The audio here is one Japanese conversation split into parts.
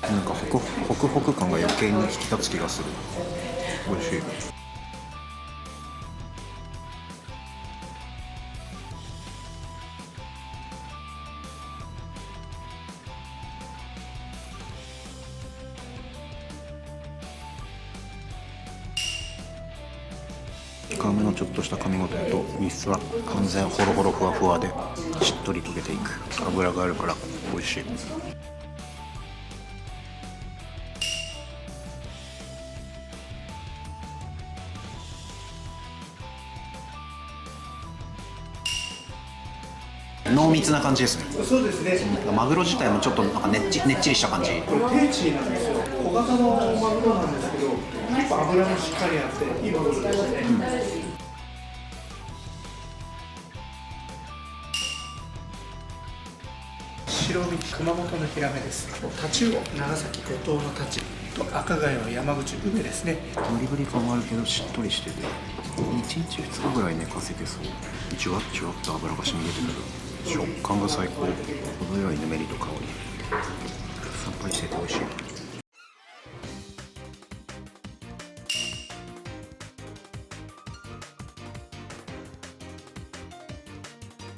なんかホクホク感が余計に引き立つ気がする。美味しい。皮目のちょっとした噛み応えと身質は完全ホロホロふわふわでしっとり溶けていく。脂があるから美味しい。濃密な感じですね。そうですね。マグロ自体もちょっとなんかねっちりした感じ。これ定置なんですよ。小型のマグロなんですけど、結構脂もしっかりあっていいマグロですね。白身熊本のヒラメです。タチウオ長崎五島のタチと赤貝の山口梅ですね。ブリブリ感はあるけどしっとりしてて、1日2日ぐらい寝かせてそう。ジュワッジュワッと脂が染み出てくる。食感が最高。程よいぬめりと香り、さっぱりしてて美味しい。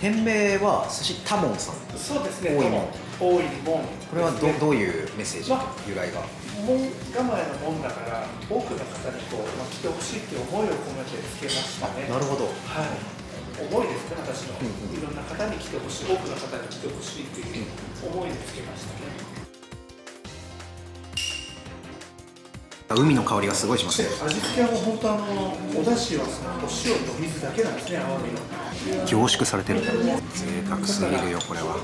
店名は寿司タモンさん。そうですね。大井門。大井門。これはどういうメッセージ、由来が。門構えの門だから多くの方にこう、来てほしいっていう思いを込めてつけましたね。なるほど。はい。思いですね、私の。いろんな方に来てほしい、多くの方に来てほしいという思いでつけましたね。海の香りがすごいしますね。味付けはもう本当お出汁はお塩と水だけなんですね、アワビの。凝縮されてる。贅沢すぎるよこれは。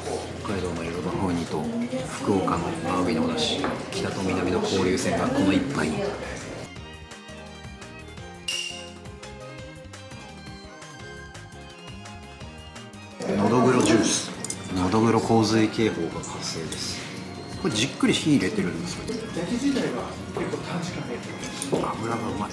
北海道の淀風煮と福岡のアワビのお出汁、北と南の交流線がこの一杯に。のどぐろジュース、のどぐろ洪水警報が発生です。これじっくり火入れてるんですか。焼き自体は結構短時間で油がうまい。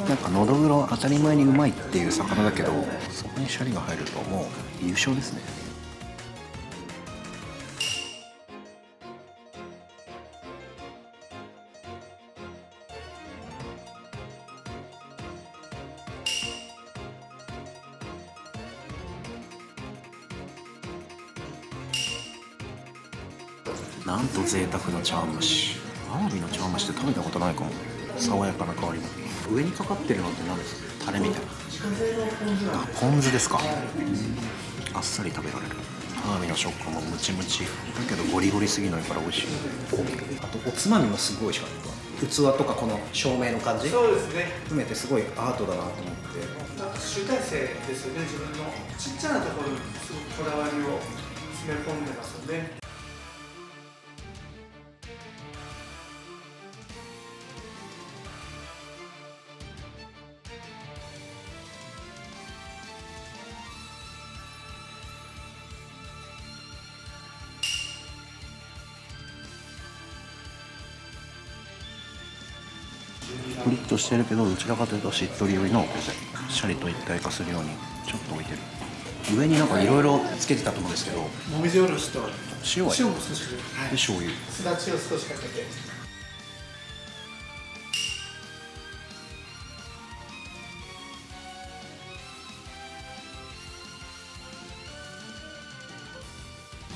なんかのどぐろ当たり前にうまいっていう魚だけど、そこにシャリが入るともう優勝ですね。なんと贅沢な茶碗蒸し。アワビの茶碗蒸しって食べたことないかも。爽やかな香りも。上にかかってるのって何ですか。タレみたいな。あ、ポン酢ですか。あっさり食べられる。アワビの食感もムチムチだけどゴリゴリすぎないから美味しい。あとおつまみもすごい美味しかった。器とかこの照明の感じそうですね。含めてすごいアートだなと思って。なんか集大成ですよね。自分のちっちゃなところにすごくこだわりを詰め込んでますよね。プリッとしてるけどどちらかというとしっとり寄りのシャリと一体化するようにちょっと置いてる。上になんかいろいろつけてたと思うんですけど、もみじおろしと塩は塩も少しかけて、で醤油。すだちを少しかけて。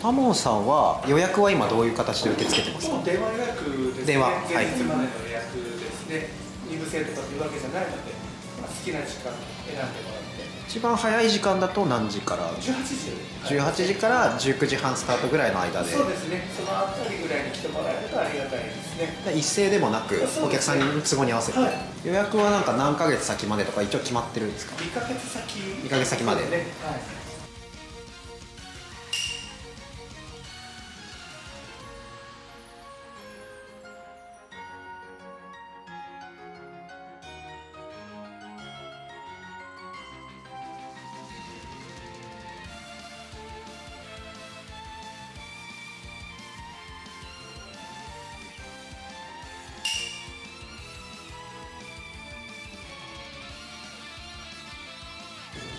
タモンさんは予約は今どういう形で受け付けてますか？もう電話予約ですね。電話前日までの予約ですね。2部制とかというわけじゃないので、好きな時間選んでもらって。一番早い時間だと何時から18時。18時から19時半スタートぐらいの間で、そうですね。そのあたりぐらいに来てもらえるとありがたいですね。一斉でもなくお客さんに都合に合わせて、はい、予約はなんか何ヶ月先までとか一応決まってるんですか2ヶ月先。2ヶ月先まで、ね。はい。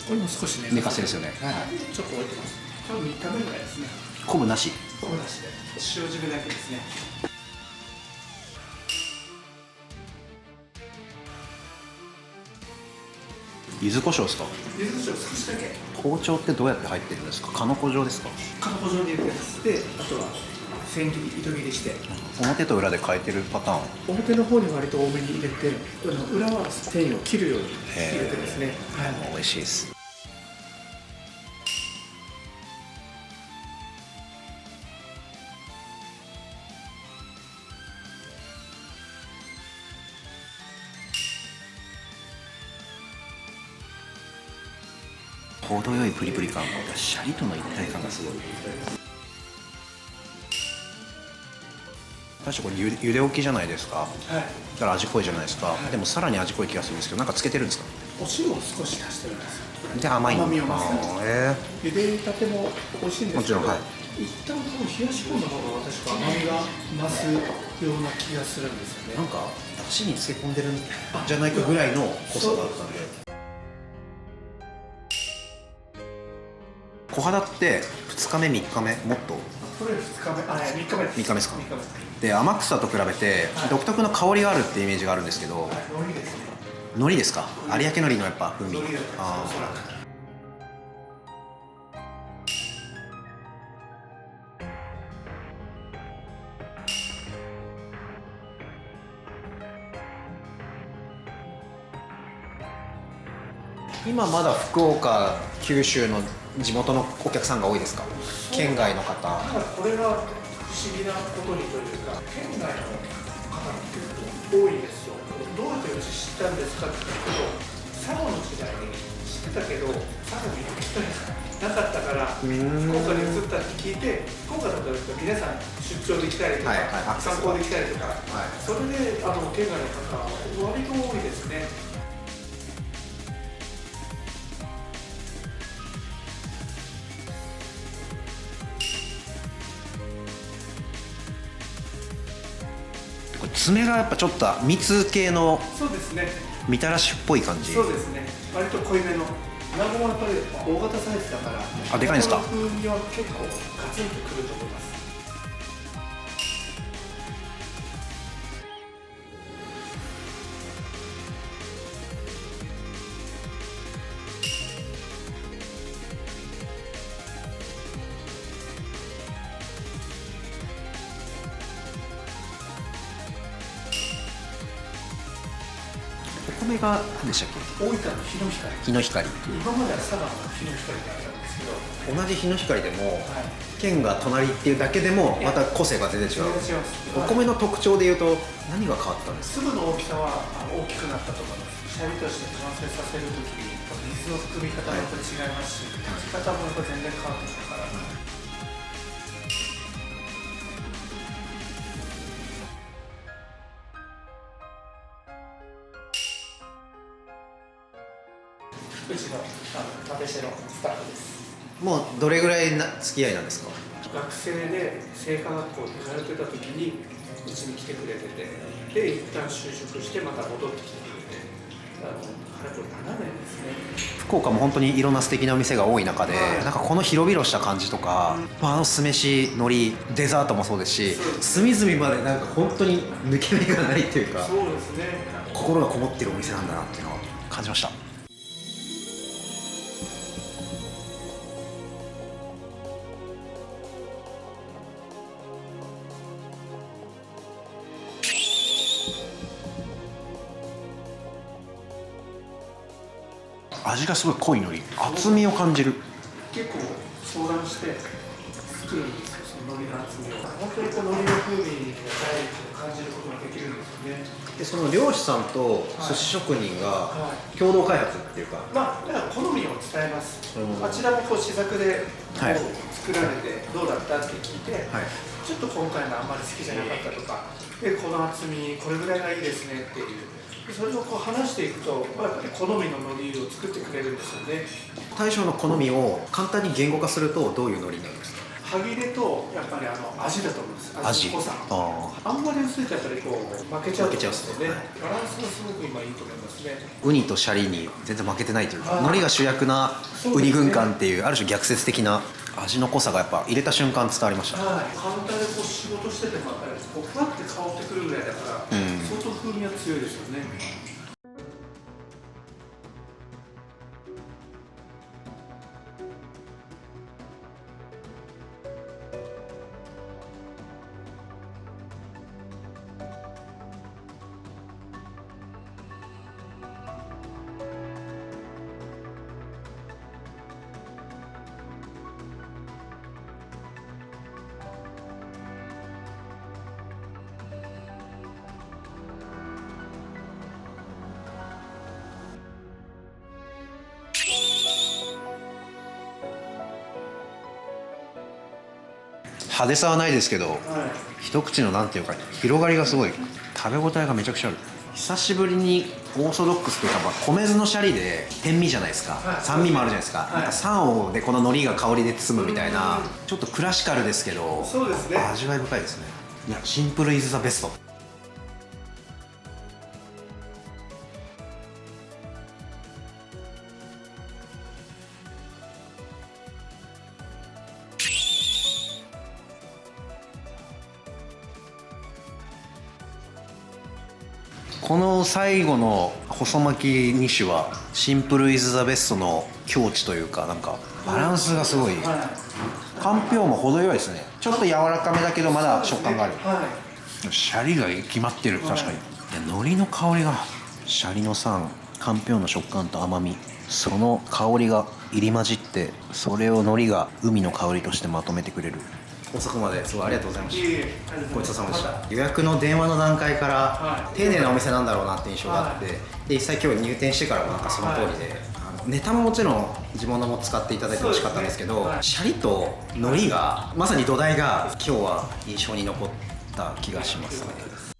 これも少し寝かせですよね。はい。ちょっと置いてます。多分3日目ぐらいですね。昆布なし。昆布なしで塩締めだけですね。柚子胡椒ですか？柚子胡椒少しだけ。包丁ってどうやって入ってるんですか？鹿の子状ですか？かのこ状に入れてやつで、あとは千切り糸切りして、表と裏で変えてるパターン。表の方に割と多めに入れて、裏は繊維を切るように入れてですね。はい。美味しいです。程よいプリプリ感、シャリとの一体感がすごい。確かこれ茹で置きじゃないですか。はい。だから味濃いじゃないですか。はい、でもさらに味濃い気がするんですけど、なんかつけてるんですか？お塩を少し足してるんですよ。で甘い甘みを増す。茹でたても美味しいんですけど、もちろん、はい、一旦こう冷やし込んだ方が私は甘みが増すような気がするんですよね。なんかだしに漬け込んでるんじゃないかぐらいの濃さだったんで。小肌って2日目3日目もっとこれ2日目、3日目です。3日目ですか？ 3日目。で天草と比べて独特の香りがあるってイメージがあるんですけど、海苔ですね。海苔ですか？有明海苔のやっぱ風味。海苔だとあおそらく。今まだ福岡九州の地元のお客さんが多いですか？県外の方。だからこれが不思議なことにというか、県外の方って結構多いんですよ。どうやってうち知ったんですかって聞くと、佐賀の時代に知ってたけど、佐賀に行く機会がなかったから、福岡に移ったって聞いて、福岡だと皆さん出張できたりとか、はいはい、観光できたりとか、はい、それで県外の方、割と多いですね。爪がやっぱちょっと蜜系のそうですね。みたらしっぽい感じ。そうですね。割と濃いめの。名古屋はやっぱり大型サイズだから。あ、でかいんですか？この風味は結構ガツンとくると思います。お米前が何でしたっ大分の日の光、け？日の光。今までは佐賀の日の光だったんですけど、同じ日の光でも、はい、県が隣っていうだけでもまた個性が全然違う。全然違います。お米の特徴でいうと何が変わったんですか？粒の大きさは大きくなったと思います。シャリとして完成させるときに水の含み方もやっぱり違いますし、炊き方もやっぱ全然変わってきたから。うちのパティシエのスタッフです。もうどれぐらい付き合いなんですか？学生で製菓学校に通ってた時にうちに来てくれてて、で一旦就職してまた戻ってきてくれて、あれこれ7年ですね。福岡も本当にいろんな素敵なお店が多い中で、なんかこの広々した感じとか、酢飯、海苔、デザートもそうですし、隅々までなんか本当に抜け目がないっていうか、そうですね。心がこもってるお店なんだなっていうのを感じました。味がすごい濃いのに厚みを感じる。結構相談して作るんですよ、その海苔の厚みを。本当にこう海苔の風味がダイレクトに感じることができるんですよね。でその漁師さんと寿司職人が共同開発っていうか、まあだから好みを伝えます。あちらもこう試作でこう作られてどうだったって聞いて、ちょっと今回のあんまり好きじゃなかったとか、でこの厚みこれぐらいがいいですねっていう。それをこう話していくと、やっぱり好みの海苔を作ってくれるんですよね。大将の好みを簡単に言語化するとどういう海苔になるんですか？歯切れとやっぱり味だと思うんです。味の濃さ。あんまり薄いとやっぱりこう負けちゃうんですよね。バランスがすごく今いいと思いますね。ウニとシャリに全然負けてないというか、海苔が主役なウニ軍艦っていうある種逆説的な味の濃さがやっぱ入れた瞬間伝わりました。カウンターでこう仕事しててもやっぱりこうふわって香ってくるぐらいだから、相当風味は強いですよね。派手さはないですけど、一口のなんていうか広がりがすごい、食べ応えがめちゃくちゃある。久しぶりにオーソドックスというか、米酢のシャリで甜味じゃないですか、酸味もあるじゃないですか、なんか酸でこの海苔が香りで包むみたいな、ちょっとクラシカルですけど、そうですね、味わい深いですね。いや、シンプルイズザベスト。この最後の細巻き2種はシンプルイズザベストの境地というか、なんかバランスがすごい、かんぴょうも程よいですね。ちょっと柔らかめだけどまだ食感がある、シャリが決まってる。確かに海苔の香りが、シャリの酸、かんぴょうの食感と甘み、その香りが入り混じって、それを海苔が海の香りとしてまとめてくれる。遅くまですごいありがとうございました。ごちそうさまでした。予約の電話の段階から丁寧なお店なんだろうなって印象があって、で実際今日入店してからもなんかその通りで、ネタももちろん自分のも使っていただいてほしかったんですけど、シャリと海苔がまさに土台が今日は印象に残った気がしますね。